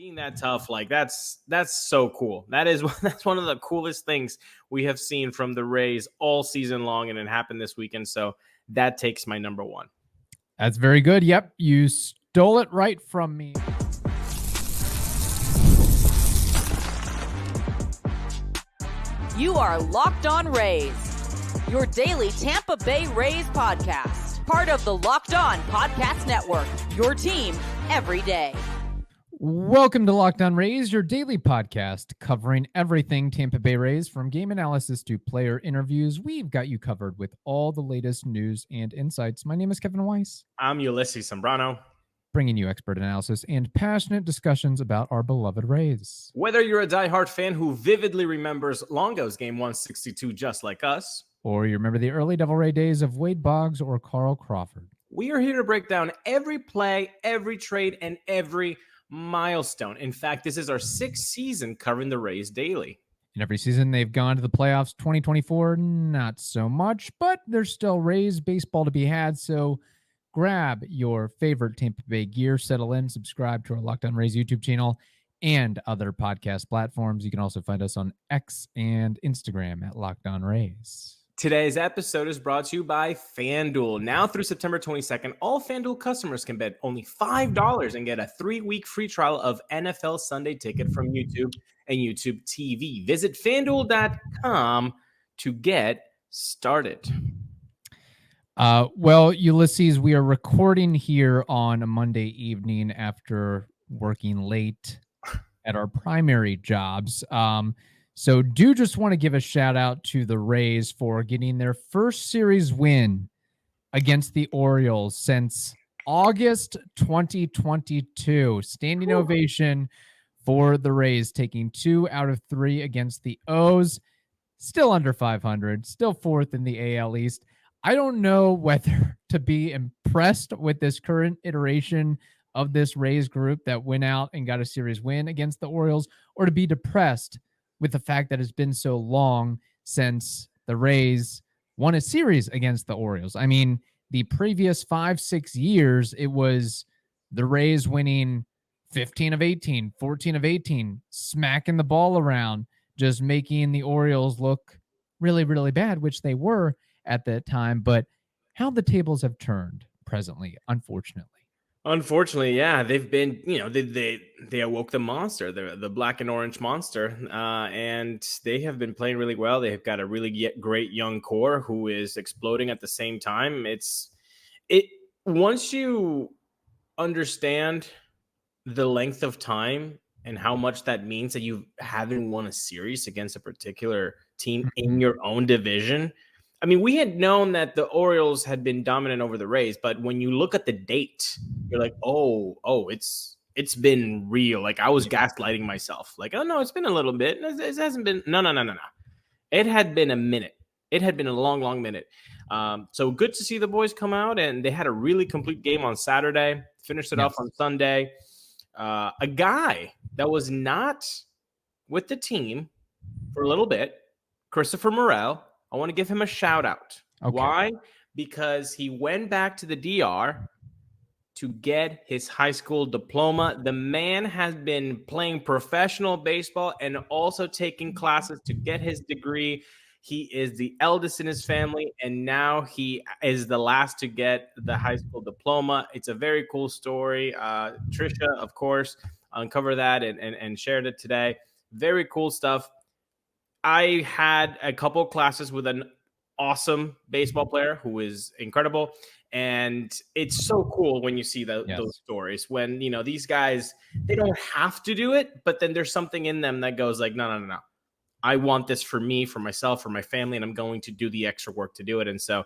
being that tough, like that's so cool. That's one of the coolest things we have seen from the Rays all season long, and it happened this weekend. So that takes my number one. That's very good. Yep, you stole it right from me. You are Locked On Rays, your daily Tampa Bay Rays podcast, part of the Locked On Podcast Network, your team every day. Welcome to Locked On Rays, your daily podcast covering everything Tampa Bay Rays, from game analysis to player interviews. We've got you covered with all the latest news and insights. My name is Kevin Weiss. I'm Ulises Sambrano, bringing you expert analysis and passionate discussions about our beloved Rays. Whether you're a diehard fan who vividly remembers Longo's Game 162 just like us, or you remember the early Devil Ray days of Wade Boggs or Carl Crawford, we are here to break down every play, every trade, and every milestone. In fact, this is our 6th season covering the Rays daily. And every season they've gone to the playoffs. 2024, not so much, but there's still Rays baseball to be had. So grab your favorite Tampa Bay gear, settle in, subscribe to our Locked On Rays YouTube channel and other podcast platforms. You can also find us on X and Instagram at Locked On Rays. Today's episode is brought to you by FanDuel. Now through September 22nd, all FanDuel customers can bet only $5 and get a 3-week free trial of NFL Sunday Ticket from YouTube and YouTube TV. Visit FanDuel.com to get started. Well, Ulises, we are recording here on a Monday evening after working late at our primary jobs. So do just want to give a shout out to the Rays for getting their first series win against the Orioles since August 2022. Standing ovation for the Rays, taking 2 out of 3 against the O's. Still under 500, still 4th in the AL East. I don't know whether to be impressed with this current iteration of this Rays group that went out and got a series win against the Orioles, or to be depressed with the fact that it's been so long since the Rays won a series against the Orioles. I mean, the previous 5-6 years, it was the Rays winning 15 of 18, 14 of 18, smacking the ball around, just making the Orioles look really, really bad, which they were at that time. But how the tables have turned presently, unfortunately. Unfortunately, yeah, they've been, they awoke the monster, the black and orange monster, and they have been playing really well. They've got a really great young core who is exploding at the same time. Once you understand the length of time and how much that means that you haven't won a series against a particular team in your own division. I mean, we had known that the Orioles had been dominant over the Rays, but when you look at the date, you're like, oh, it's been real. Like, I was gaslighting myself. Like, oh no, it's been a little bit. It hasn't been. No. It had been a minute. It had been a long minute. So good to see the boys come out, and they had a really complete game on Saturday. Finished it off on Sunday. A guy that was not with the team for a little bit, Christopher Morel. I want to give him a shout out. Okay. Why? Because he went back to the DR to get his high school diploma. The man has been playing professional baseball and also taking classes to get his degree. He is the eldest in his family, and now he is the last to get the high school diploma. It's a very cool story. Trisha, of course, uncovered that and shared it today. Very cool stuff. I had a couple of classes with an awesome baseball player who is incredible. And it's so cool when you see those stories when, these guys, they don't have to do it, but then there's something in them that goes like, no. I want this for me, for myself, for my family, and I'm going to do the extra work to do it. And so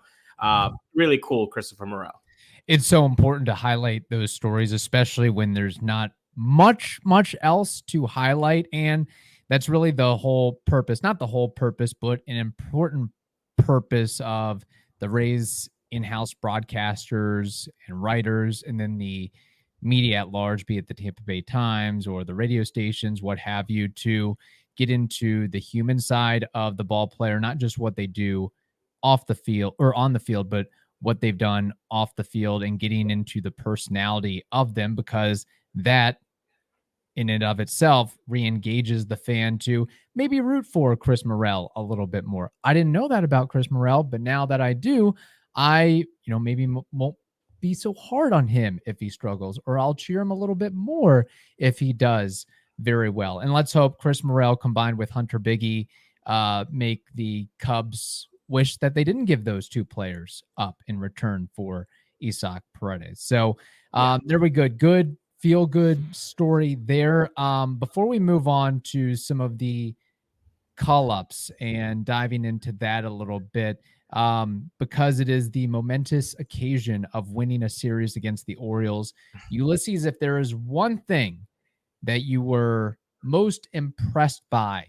really cool, Christopher Morel. It's so important to highlight those stories, especially when there's not much else to highlight. And that's really the whole purpose, not the whole purpose, but an important purpose of the Rays in-house broadcasters and writers, and then the media at large, be it the Tampa Bay Times or the radio stations, what have you, to get into the human side of the ball player, not just what they do off the field or on the field, but what they've done off the field and getting into the personality of them, because that in and of itself re-engages the fan to maybe root for Chris Morel a little bit more. I didn't know that about Chris Morel, but now that I do, I, maybe won't be so hard on him if he struggles, or I'll cheer him a little bit more if he does very well. And let's hope Chris Morel combined with Hunter Biggie make the Cubs wish that they didn't give those two players up in return for Isaac Paredes. So there we go. Good feel good story there. Before we move on to some of the call-ups and diving into that a little bit, because it is the momentous occasion of winning a series against the Orioles. Ulises, if there is one thing that you were most impressed by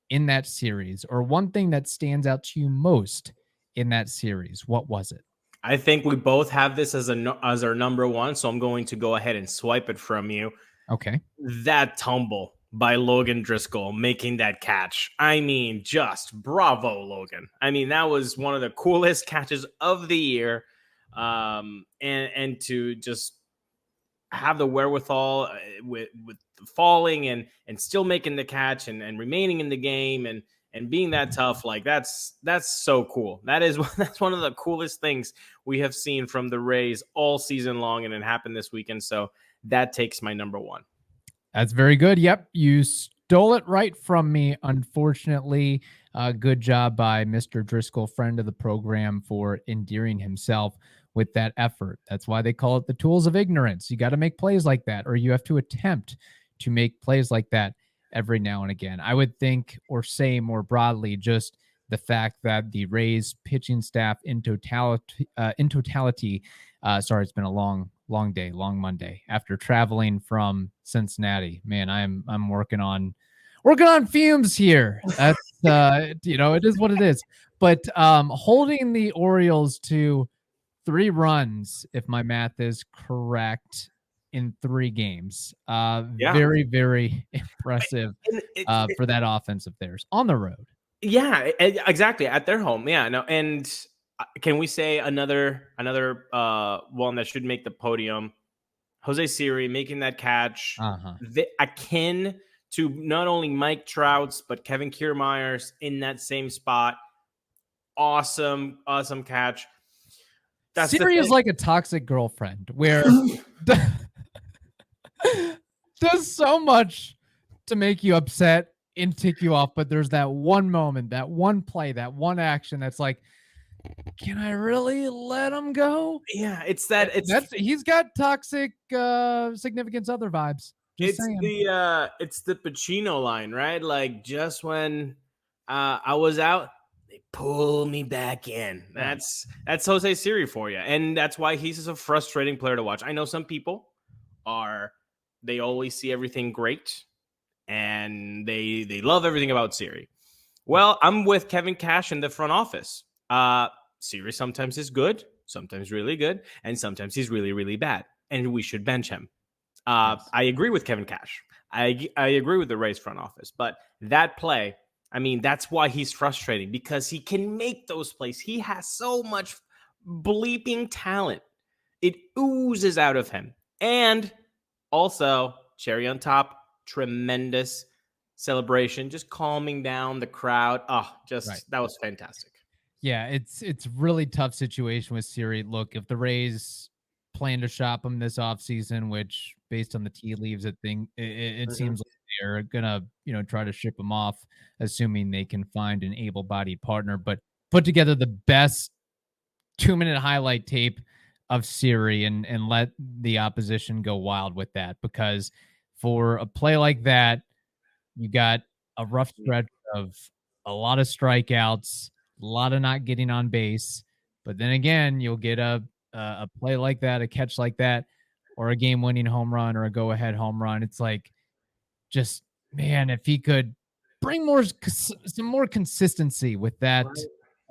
in that series, or one thing that stands out to you most in that series, what was it? I think we both have this as our number one, so I'm going to go ahead and swipe it from you. Okay. That tumble by Logan Driscoll, making that catch. I mean, just bravo, Logan. I mean, that was one of the coolest catches of the year. And to just have the wherewithal with falling and still making the catch and remaining in the game and being that tough, like that's so cool. That's one of the coolest things we have seen from the Rays all season long, and it happened this weekend. So that takes my number one. That's very good. Yep. You stole it right from me, unfortunately. Good job by Mr. Driscoll, friend of the program, for endearing himself with that effort. That's why they call it the tools of ignorance. You got to make plays like that, or you have to attempt to make plays like that every now and again. I would think, or say more broadly, just the fact that the Rays pitching staff in totality, sorry, it's been a long day, long Monday after traveling from Cincinnati. Man, I'm working on fumes here. That's it is what it is. But holding the Orioles to 3 runs, if my math is correct, in 3 games. Very, very impressive for that offense of theirs on the road. Yeah, exactly. At their home. Yeah, no. And can we say another one that should make the podium? Jose Siri making that catch, akin to not only Mike Trout's but Kevin Kiermaier's in that same spot. Awesome catch. Siri is like a toxic girlfriend where does so much to make you upset and tick you off, but there's that one moment, that one play, that one action that's like, can I really let him go? Yeah, he's got toxic significance other vibes. It's the Pacino line, right? Like, just when I was out, they pull me back in. That's Jose Siri for you, and that's why he's a frustrating player to watch. I know some people they always see everything great, and they love everything about Siri. Well, I'm with Kevin Cash in the front office. Siri sometimes is good, sometimes really good, and sometimes he's really, really bad, and we should bench him. Yes. I agree with Kevin Cash. I agree with the Rays front office, but that play, I mean, that's why he's frustrating, because he can make those plays. He has so much bleeping talent. It oozes out of him. And also, cherry on top, tremendous celebration, just calming down the crowd. That was fantastic. Yeah, it's really tough situation with Siri. Look, if the Rays plan to shop him this offseason, which based on the tea leaves, it seems like they're gonna try to ship him off, assuming they can find an able-bodied partner. But put together the best 2-minute highlight tape of Siri and let the opposition go wild with that, because for a play like that, you got a rough stretch of a lot of strikeouts, a lot of not getting on base, but then again, you'll get a play like that, a catch like that, or a game-winning home run or a go-ahead home run. It's like, just, man, if he could bring some more consistency with that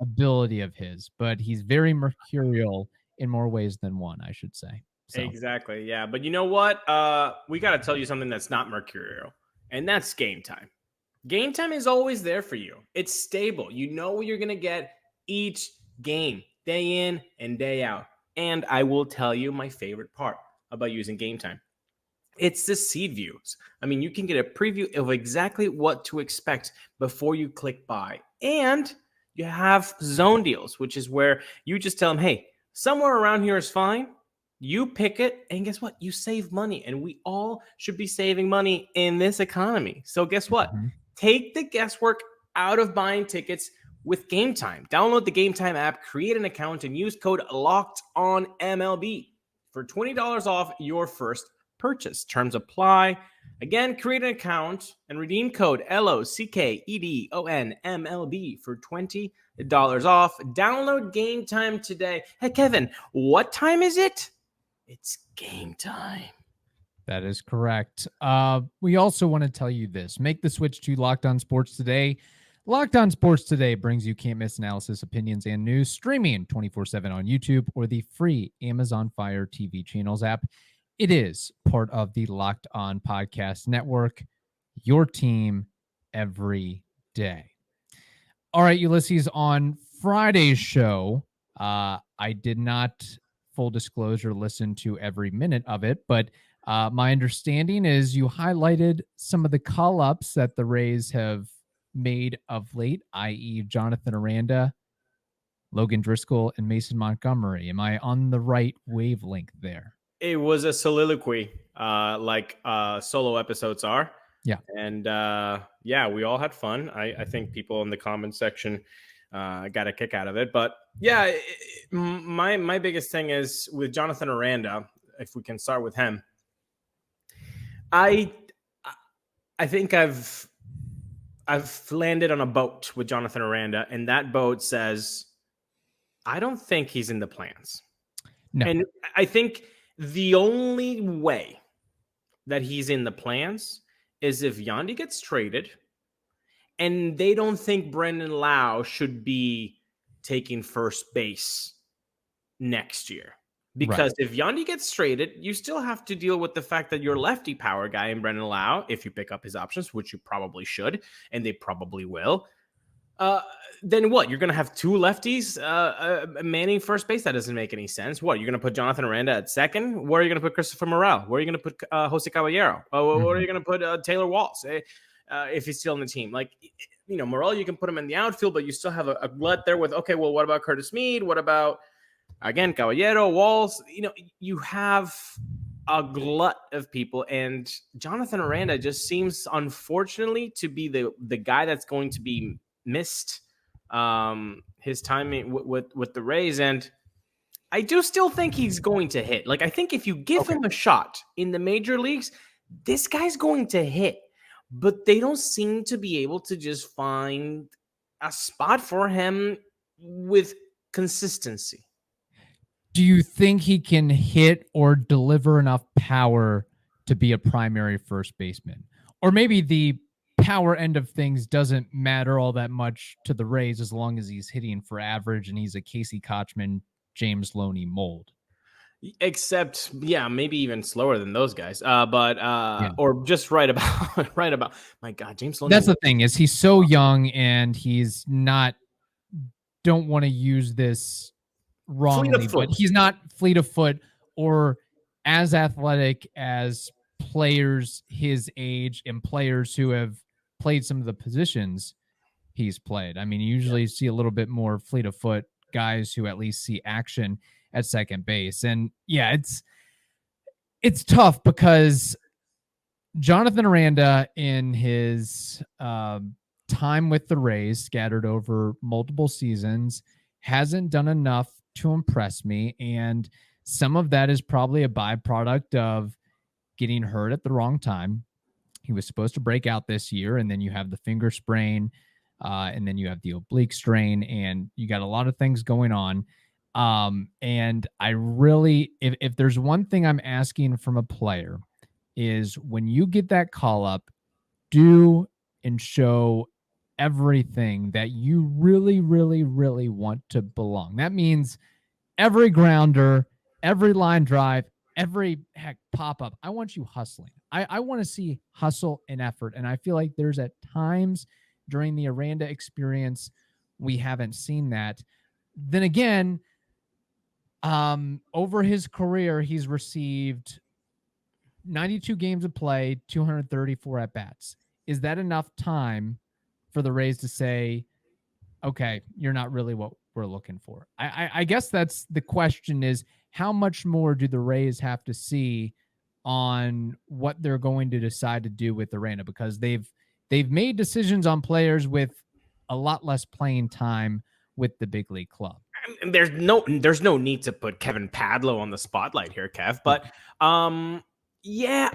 ability of his, but he's very mercurial in more ways than one, I should say. So. Exactly, yeah. But you know what? We got to tell you something that's not mercurial, and that's game time. Game time is always there for you. It's stable. You know what you're going to get each game, day in and day out. And I will tell you my favorite part about using game time. It's the seed views. I mean, you can get a preview of exactly what to expect before you click buy. And you have zone deals, which is where you just tell them, hey, somewhere around here is fine. You pick it, and guess what? You save money, and we all should be saving money in this economy. So guess what? Mm-hmm. Take the guesswork out of buying tickets with Game Time. Download the Game Time app, create an account, and use code LOCKEDONMLB for $20 off your first purchase. Terms apply. Again, create an account and redeem code LOCKEDONMLB for $20 off. Download Game Time today. Hey, Kevin, what time is it? It's game time. That is correct. We also want to tell you this. Make the switch to Locked On Sports Today. Locked On Sports Today brings you can't-miss analysis, opinions, and news, streaming 24/7 on YouTube or the free Amazon Fire TV channels app. It is part of the Locked On Podcast Network, your team every day. All right, Ulises, on Friday's show, I did not, full disclosure, listen to every minute of it, but my understanding is you highlighted some of the call-ups that the Rays have made of late, i.e. Jonathan Aranda, Logan Driscoll, and Mason Montgomery. Am I on the right wavelength there? It was a soliloquy, like solo episodes are. Yeah. And yeah, we all had fun. I think people in the comment section got a kick out of it. But yeah, my biggest thing is with Jonathan Aranda, if we can start with him. I think I've landed on a boat with Jonathan Aranda, and that boat says, I don't think he's in the plans. No. And I think the only way that he's in the plans is if Yandy gets traded and they don't think Brendan Lowe should be taking first base next year. Because if Yandy gets traded, you still have to deal with the fact that your lefty power guy in Brendan Lowe, if you pick up his options, which you probably should, and they probably will, then what? You're going to have two lefties manning first base? That doesn't make any sense. What? You're going to put Jonathan Aranda at second? Where are you going to put Christopher Morel? Where are you going to put Jose Caballero? Where are you going to put Taylor Walsh if he's still on the team? Like, you know, Morel, you can put him in the outfield, but you still have a glut there with, okay, well, what about Curtis Mead? What about, again, Caballero, Walls? You know, you have a glut of people, and Jonathan Aranda just seems, unfortunately, to be the guy that's going to be missed his time with the Rays. And I do still think he's going to hit. Like, I think if you give him a shot in the major leagues, this guy's going to hit. But they don't seem to be able to just find a spot for him with consistency. Do you think he can hit or deliver enough power to be a primary first baseman? Or maybe the power end of things doesn't matter all that much to the Rays as long as he's hitting for average and he's a Casey Kochman, James Loney mold. Except, yeah, maybe even slower than those guys. Or just right about. My God, James Loney. That's the thing, is he's so young and he's not. Don't want to use this wrongly, but he's not fleet of foot or as athletic as players his age and players who have played some of the positions he's played. I mean, you usually see a little bit more fleet of foot guys who at least see action at second base. And yeah, it's tough because Jonathan Aranda, in his time with the Rays, scattered over multiple seasons, hasn't done enough to impress me. And some of that is probably a byproduct of getting hurt at the wrong time. He was supposed to break out this year, and then you have the finger sprain, and then you have the oblique strain, and you got a lot of things going on. And I really, if there's one thing I'm asking from a player, is when you get that call up, do and show everything that you really, really, really want to belong. That means every grounder, every line drive, every pop-up. I want you hustling. I want to see hustle and effort. And I feel like there's at times during the Aranda experience, we haven't seen that. Then again, over his career, he's received 92 games of play, 234 at bats. Is that enough time for the Rays to say, okay, you're not really what we're looking for? I guess that's the question, is how much more do the Rays have to see on what they're going to decide to do with Aranda? Because they've made decisions on players with a lot less playing time with the big league club. And there's no need to put Kevin Padlo on the spotlight here, Kev. But yeah,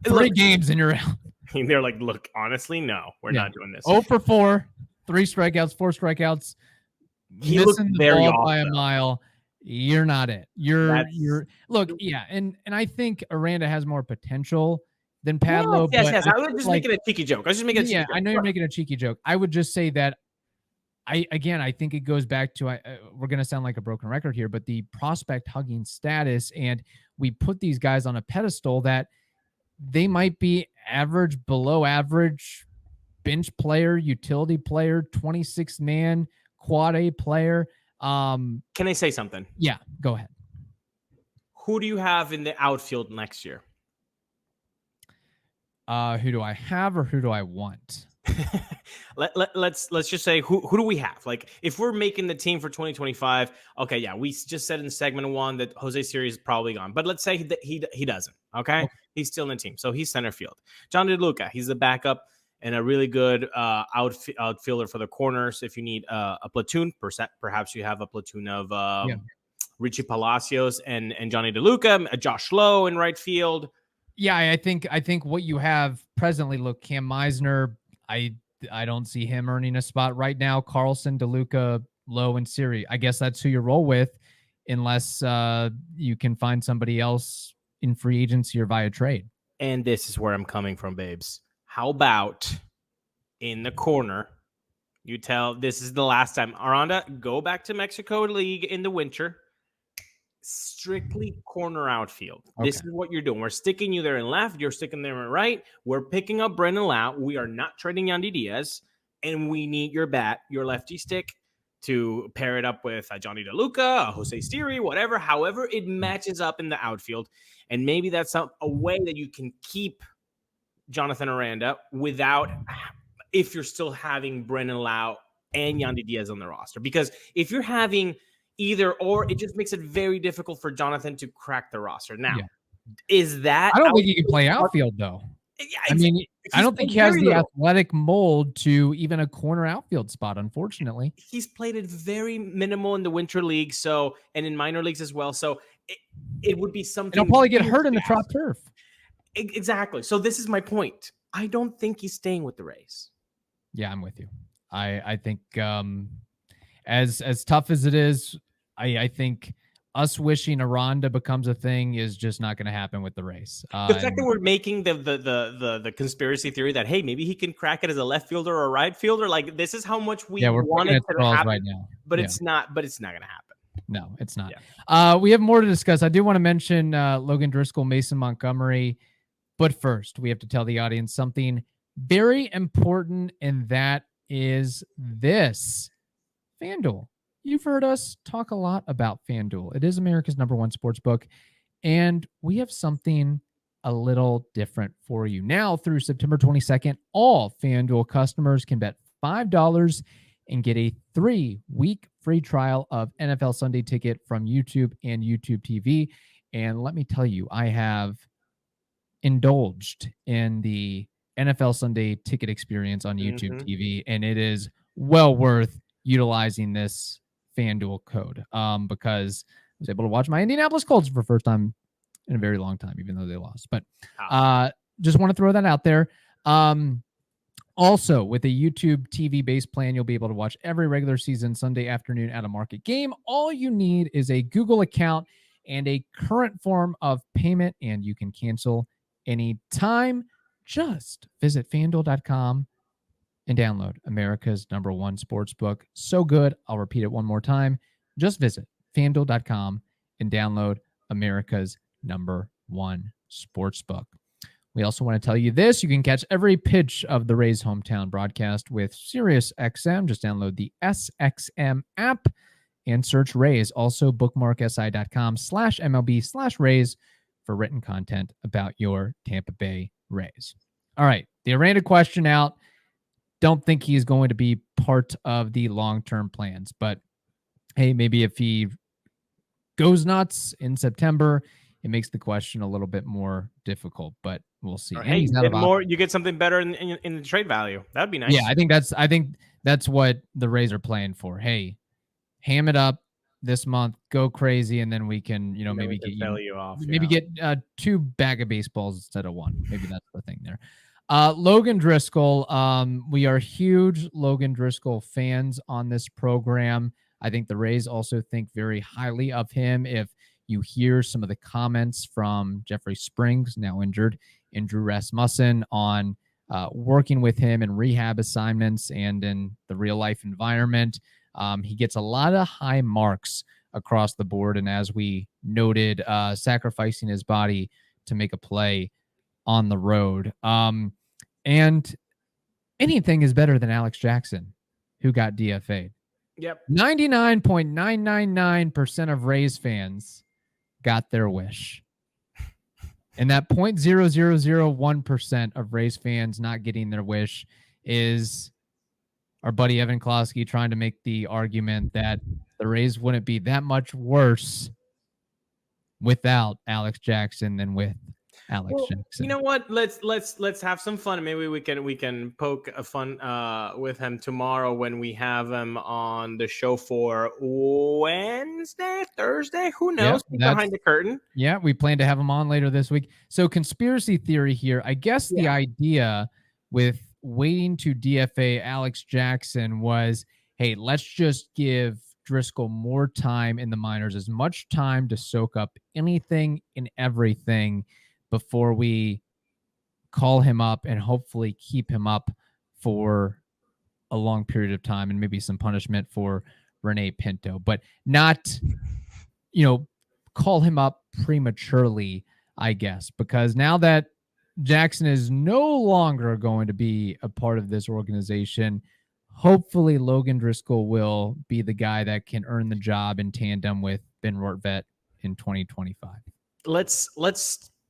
3 games and you're out. They're like, look, honestly, no, we're not doing this. 0 for 4, 3 strikeouts, 4 strikeouts. He looked very off by a mile. You're not it. You're look, yeah, and I think Aranda has more potential than Padlo. Yes. I was just making a cheeky joke. I know you're making a cheeky joke. I would just say that I think it goes back to we're going to sound like a broken record here, but the prospect hugging status, and we put these guys on a pedestal that they might be average, below average, bench player, utility player, 26-man, quad A player. Can I say something? Yeah, go ahead. Who do you have in the outfield next year? Who do I have or who do I want? Let's just say who do we have? Like, if we're making the team for 2025, okay, yeah, we just said in segment 1 that Jose Siri is probably gone, but let's say that he doesn't. Okay, he's still in the team, so he's center field. John DeLuca, he's the backup and a really good outfielder for the corners. If you need a platoon, perhaps you have a platoon of Richie Palacios and Johnny DeLuca, Josh Lowe in right field. Yeah, I think what you have presently, look, Cam Meisner, I don't see him earning a spot right now. Carlson, DeLuca, Lowe, and Siri. I guess that's who you roll with, unless you can find somebody else in free agency or via trade. And this is where I'm coming from, babes. How about in the corner? You tell this is the last time. Aranda, go back to Mexico League in the winter. Strictly corner outfield. Okay. This is what you're doing. We're sticking you there in left. You're sticking there in right. We're picking up Brendan Lowe. We are not trading Yandy Diaz. And we need your bat, your lefty stick, to pair it up with Johnny DeLuca, Jose Siri, whatever. However it matches up in the outfield. And maybe that's a way that you can keep Jonathan Aranda without, if you're still having Brendan Lowe and Yandy Diaz on the roster. Because if you're having either or, it just makes it very difficult for Jonathan to crack the roster. Now, is that... I don't think he can play outfield, though. Yeah, I mean, I don't think he has the athletic mold to even a corner outfield spot, unfortunately. He's played it very minimal in the winter league, so, and in minor leagues as well, so it would be something... He'll probably get hurt in the trop turf. Exactly. So this is my point. I don't think he's staying with the Rays. Yeah, I'm with you. I think as tough as it is, I think us wishing Aranda becomes a thing is just not going to happen with the Rays. The fact that we're making the conspiracy theory that, hey, maybe he can crack it as a left fielder or a right fielder, like this is how much we want it to happen right now. But it's not. But it's not going to happen. No, it's not. Yeah. We have more to discuss. I do want to mention Logan, Driscoll, Mason, Montgomery. But first, we have to tell the audience something very important, and that is this. FanDuel. You've heard us talk a lot about FanDuel. It is America's #1 sportsbook, and we have something a little different for you. Now, through September 22nd, all FanDuel customers can bet $5 and get a 3-week free trial of NFL Sunday Ticket from YouTube and YouTube TV. And let me tell you, I have indulged in the NFL Sunday Ticket experience on YouTube TV, and it is well worth utilizing this FanDuel code because I was able to watch my Indianapolis Colts for the first time in a very long time, even though they lost. But just want to throw that out there. Also, with a YouTube TV base plan, you'll be able to watch every regular season Sunday afternoon at a market game. All you need is a Google account and a current form of payment, and you can cancel anytime. Just visit FanDuel.com and download America's #1 sportsbook. So good. I'll repeat it one more time. Just visit FanDuel.com and download America's #1 sportsbook. We also want to tell you this. You can catch every pitch of the Rays hometown broadcast with SiriusXM. Just download the SXM app and search Rays. Also, bookmark si.com/MLB/Rays for written content about your Tampa Bay Rays. All right, the Aranda question out. Don't think he's going to be part of the long-term plans, but hey, maybe if he goes nuts in September, it makes the question a little bit more difficult, but we'll see. Or, hey, you get something better in the trade value. That'd be nice. Yeah, I think that's what the Rays are playing for. Hey, ham it up this month, go crazy, and then we can, maybe get you off. Maybe get 2 bag of baseballs instead of 1. Maybe that's the thing there. Logan Driscoll. We are huge Logan Driscoll fans on this program. I think the Rays also think very highly of him. If you hear some of the comments from Jeffrey Springs, now injured, and Drew Rasmussen on working with him in rehab assignments and in the real life environment, he gets a lot of high marks across the board. And as we noted, sacrificing his body to make a play on the road. And anything is better than Alex Jackson, who got DFA'd. Yep. 99.999% of Rays fans got their wish. And that 0.0001% of Rays fans not getting their wish is our buddy Evan Klosky trying to make the argument that the Rays wouldn't be that much worse without Alex Jackson than with Alex Jackson. You know what? Let's have some fun. Maybe we can poke a fun with him tomorrow when we have him on the show for Wednesday, Thursday. Who knows? Behind the curtain. Yeah, we plan to have him on later this week. So conspiracy theory here. I guess the idea with waiting to DFA Alex Jackson was, hey, let's just give Driscoll more time in the minors, as much time to soak up anything and everything before we call him up and hopefully keep him up for a long period of time and maybe some punishment for Rene Pinto, but not, call him up prematurely, I guess, because now that Jackson is no longer going to be a part of this organization, hopefully Logan Driscoll will be the guy that can earn the job in tandem with Ben Rortvedt in 2025.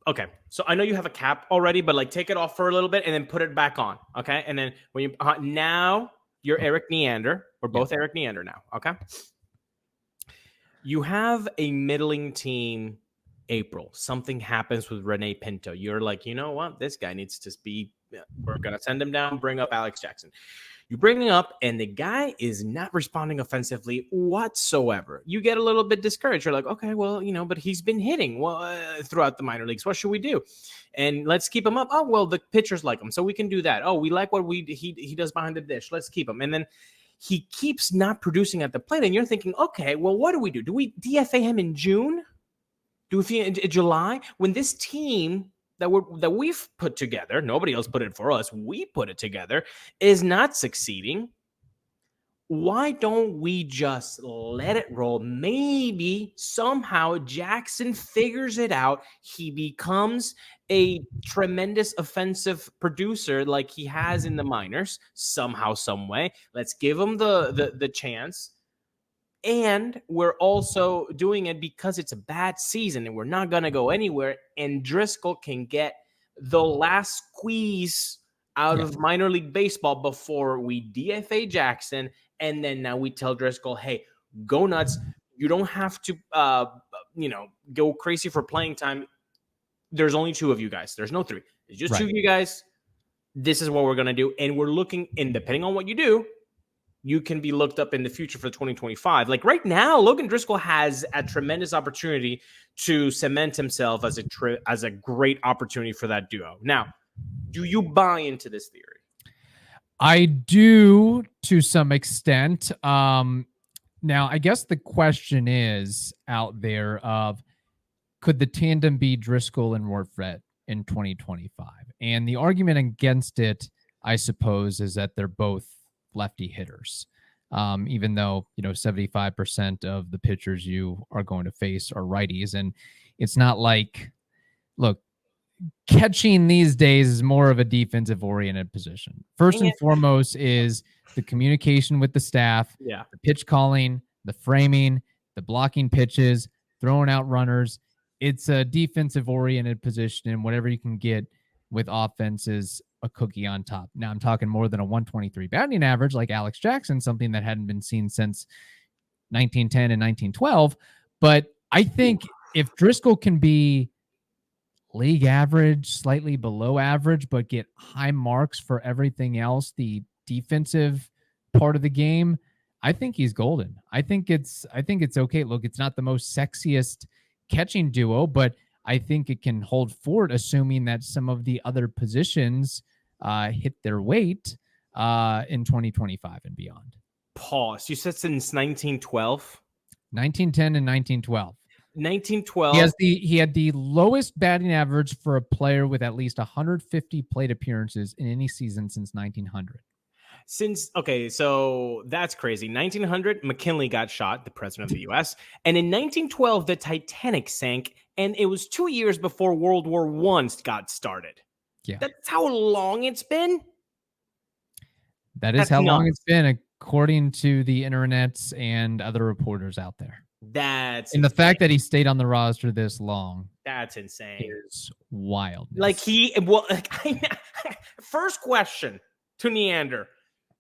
Okay, so I know you have a cap already, but take it off for a little bit and then put it back on. Okay, and then when you now you're Eric Neander. We're both Eric Neander now. Okay, you have a middling team. April, something happens with Rene Pinto. You're like, you know what? This guy needs to be. We're gonna send him down. Bring up Alex Jackson. You bring him up, and the guy is not responding offensively whatsoever. You get a little bit discouraged. You're like, okay, well, but he's been hitting throughout the minor leagues. What should we do? And let's keep him up. Oh, well, the pitchers like him, so we can do that. Oh, we like what he does behind the dish. Let's keep him. And then he keeps not producing at the plate, and you're thinking, okay, well, what do we do? Do we DFA him in June? Do we in July? When this team that we've put together, nobody else put it for us, we put it together, is not succeeding. Why don't we just let it roll? Maybe somehow Jackson figures it out. He becomes a tremendous offensive producer like he has in the minors, somehow, some way. Let's give him the chance. And we're also doing it because it's a bad season and we're not going to go anywhere. And Driscoll can get the last squeeze out of minor league baseball before we DFA Jackson. And then now we tell Driscoll, hey, go nuts. You don't have to, go crazy for playing time. There's only 2 of you guys. There's no 3. It's just 2 of you guys. This is what we're going to do. And we're looking, and depending on what you do, you can be looked up in the future for 2025. Like right now, Logan Driscoll has a tremendous opportunity to cement himself as a great opportunity for that duo. Now, do you buy into this theory? I do to some extent. Now, I guess the question is out there of, could the tandem be Driscoll and Rortvedt in 2025? And the argument against it, I suppose, is that they're both lefty hitters, even though 75% of the pitchers you are going to face are righties. And it's not like, look, catching these days is more of a defensive oriented position. First and foremost is the communication with the staff, the pitch calling, the framing, the blocking pitches, throwing out runners. it's a defensive oriented position, and whatever you can get with offense is a cookie on top. Now I'm talking more than a 123 batting average like Alex Jackson, something that hadn't been seen since 1910 and 1912. But I think if Driscoll can be league average, slightly below average, but get high marks for everything else, the defensive part of the game, I think he's golden. I think it's okay. Look, it's not the most sexiest catching duo, but I think it can hold fort, assuming that some of the other positions hit their weight in 2025 and beyond. Pause. You said since 1912? 1910 and 1912. 1912. He had the lowest batting average for a player with at least 150 plate appearances in any season since 1900. So that's crazy. 1900, McKinley got shot, the president of the U.S., and in 1912, the Titanic sank, and it was 2 years before World War I got started. Yeah, that's how long it's been. That's how long it's been, according to the internets and other reporters out there. That's and insane. The fact that he stayed on the roster this long. That's insane. Is wild. First question to Neander.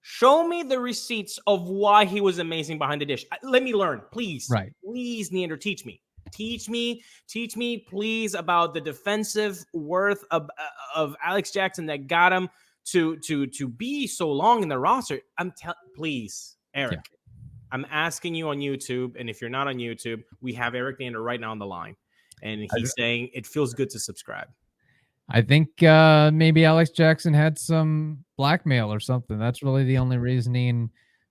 Show me the receipts of why he was amazing behind the dish. Let me learn, please. Right. Please, Neander, teach me, please, about the defensive worth of Alex Jackson that got him to be so long in the roster. Please, Eric. Yeah. I'm asking you on YouTube, and if you're not on YouTube, we have Eric Neander right now on the line, and he's saying it feels good to subscribe. I think maybe Alex Jackson had some blackmail or something. That's really the only reasoning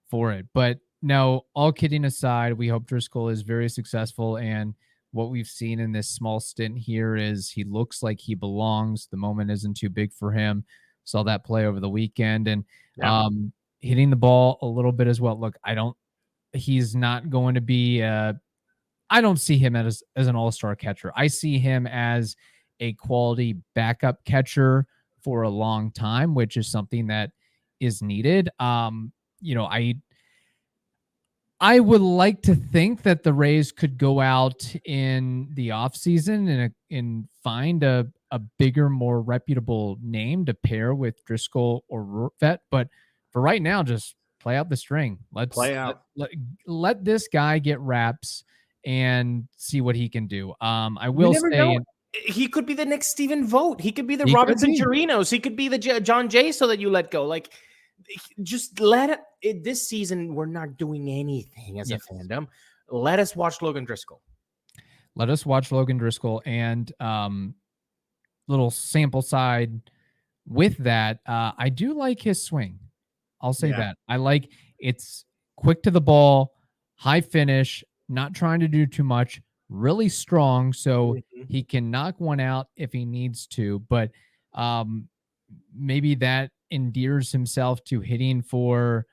for it. But no, all kidding aside, we hope Driscoll is very successful. And what we've seen in this small stint here is he looks like he belongs. The moment isn't too big for him. Saw that play over the weekend, and hitting the ball a little bit as well. Look, he's not going to be, I don't see him as an all-star catcher. I see him as a quality backup catcher for a long time, which is something that is needed. I would like to think that the Rays could go out in the offseason and find a bigger, more reputable name to pair with Driscoll or Rortvedt. But for right now, just play out the string. Let's play out. Let this guy get reps and see what he can do. I will say he could be the next Stephen Vogt. He could be the Robinson Chirinos. He could be the John Jay, so that you let go. Like, just let it. This season, we're not doing anything as a fandom. Let us watch Logan Driscoll. And little sample side with that. I do like his swing. I'll say that. I like it's quick to the ball, high finish, not trying to do too much, really strong, so he can knock one out if he needs to. But maybe that endears himself to hitting for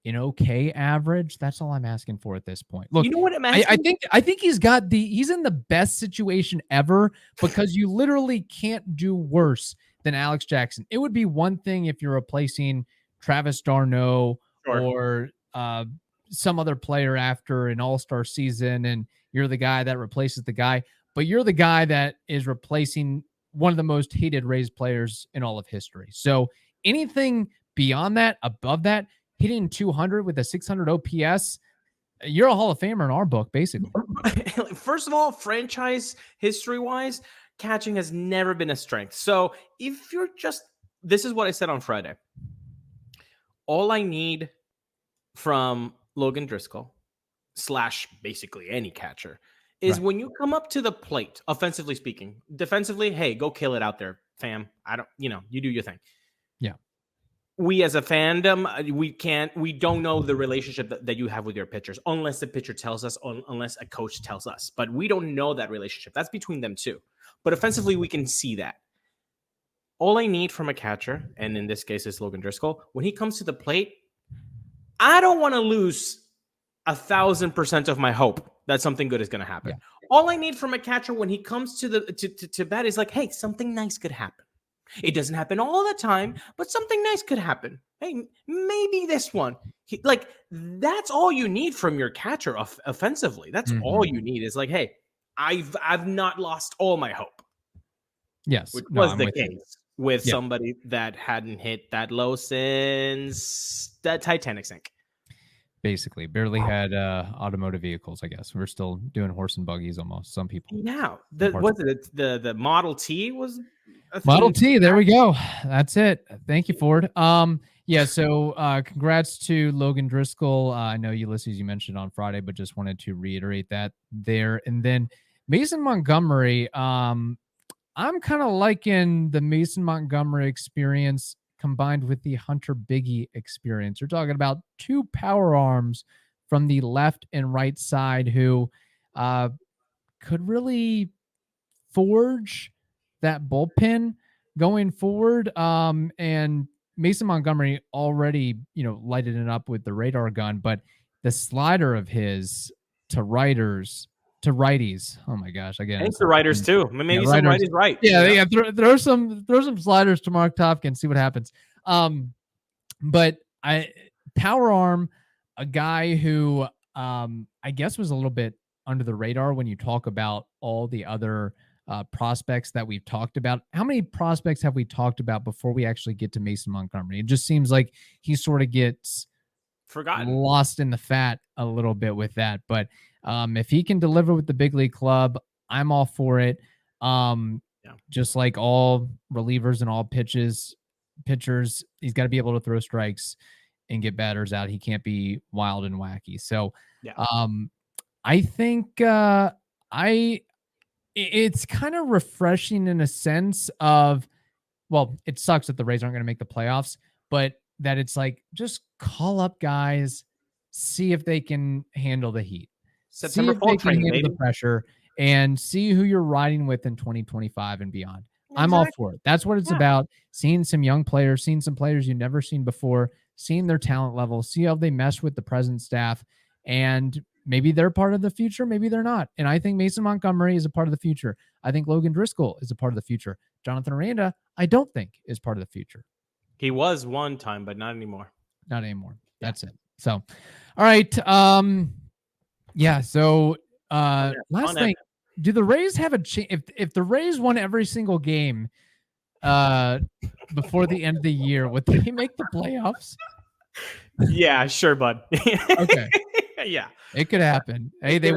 an okay average. That's all I'm asking for at this point. Look, you know what I'm asking? I think he's in the best situation ever, because you literally can't do worse than Alex Jackson. It would be one thing if you're replacing Travis d'Arnaud or some other player after an all-star season, and you're the guy that replaces the guy, but you're the guy that is replacing one of the most hated Rays players in all of history. So anything beyond that, above that, hitting 200 with a 600 OPS, you're a Hall of Famer in our book, basically. First of all, franchise history-wise, catching has never been a strength. So if you're this is what I said on Friday. All I need from Logan Driscoll / basically any catcher is when you come up to the plate, offensively speaking. Defensively, hey, go kill it out there, fam. You do your thing. Yeah. We as a fandom, we don't know the relationship that you have with your pitchers unless the pitcher tells us, unless a coach tells us. But we don't know that relationship. That's between them two. But offensively, we can see that. All I need from a catcher, and in this case, it's Logan Driscoll, when he comes to the plate, I don't want to lose 1,000% of my hope that something good is going to happen. Yeah. All I need from a catcher when he comes to bat is like, hey, something nice could happen. It doesn't happen all the time, but something nice could happen. Hey, maybe this one. That's all you need from your catcher offensively. That's all you need is like, hey, I've not lost all my hope. Yes, Which no, was I'm the with you. case with Yeah. somebody that hadn't hit that low since that Titanic sank. Basically, barely had automotive vehicles. I guess we're still doing horse and buggies almost. Some people. Yeah, Some parts. was it the Model T was a Model thing? T. There we go. That's it. Thank you, Ford. Yeah. So, congrats to Logan Driscoll. I know Ulises you mentioned on Friday, but just wanted to reiterate that there. And then Mason Montgomery. I'm kind of liking the Mason Montgomery experience combined with the Hunter Biggie experience. You're talking about two power arms from the left and right side who could really forge that bullpen going forward. And Mason Montgomery already, lighted it up with the radar gun, but the slider of his to righties. Oh my gosh! Again, And to writers too. Maybe some writers. righties right. Yeah. Throw some sliders to Mark Topkins. See what happens. But power arm, a guy who I guess was a little bit under the radar when you talk about all the other prospects that we've talked about. How many prospects have we talked about before we actually get to Mason Montgomery? It just seems like he sort of gets forgotten, lost in the fat a little bit with that. But if he can deliver with the big league club, I'm all for it. Just like all relievers and all pitchers, he's got to be able to throw strikes and get batters out. He can't be wild and wacky. So, I think it's kind of refreshing in a sense of, well, it sucks that the Rays aren't going to make the playoffs, but that it's like, just call up guys, see if they can handle the heat, September see if they can handle baby. the pressure, and see who you're riding with in 2025 and beyond. Exactly. I'm all for it. That's what it's about. Seeing some young players, seeing some players you've never seen before, seeing their talent level, see how they mesh with the present staff, and maybe they're part of the future, maybe they're not. And I think Mason Montgomery is a part of the future. I think Logan Driscoll is a part of the future. Jonathan Aranda, I don't think is part of the future. He was one time, but not anymore. Not anymore. That's it. So, all right. Yeah. So, last thing, do the Rays have a chance? If the Rays won every single game before the end of the year, would they make the playoffs? Yeah, sure, bud. Okay. Yeah, it could happen. Hey, they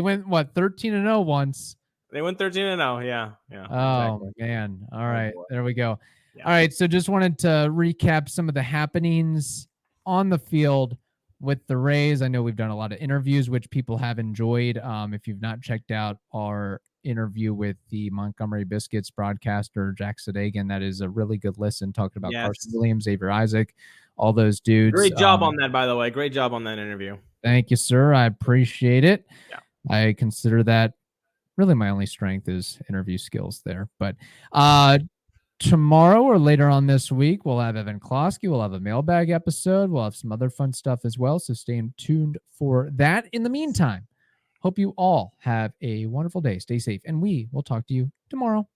went what, 13-0 once. They went 13-0. Yeah. Oh, exactly. Man. All right. There we go. Yeah. All right. So just wanted to recap some of the happenings on the field with the Rays. I know we've done a lot of interviews, which people have enjoyed. If you've not checked out our interview with the Montgomery Biscuits broadcaster, Jack Sadagan, that is a really good listen, talking about Carson Williams, Xavier Isaac, all those dudes. Great job on that, by the way. Great job on that interview. Thank you, sir. I appreciate it. Yeah. I consider that really my only strength is interview skills there. But tomorrow or later on this week, we'll have Evan Klosky. We'll have a mailbag episode. We'll have some other fun stuff as well. So stay tuned for that. In the meantime, hope you all have a wonderful day. Stay safe, and we will talk to you tomorrow.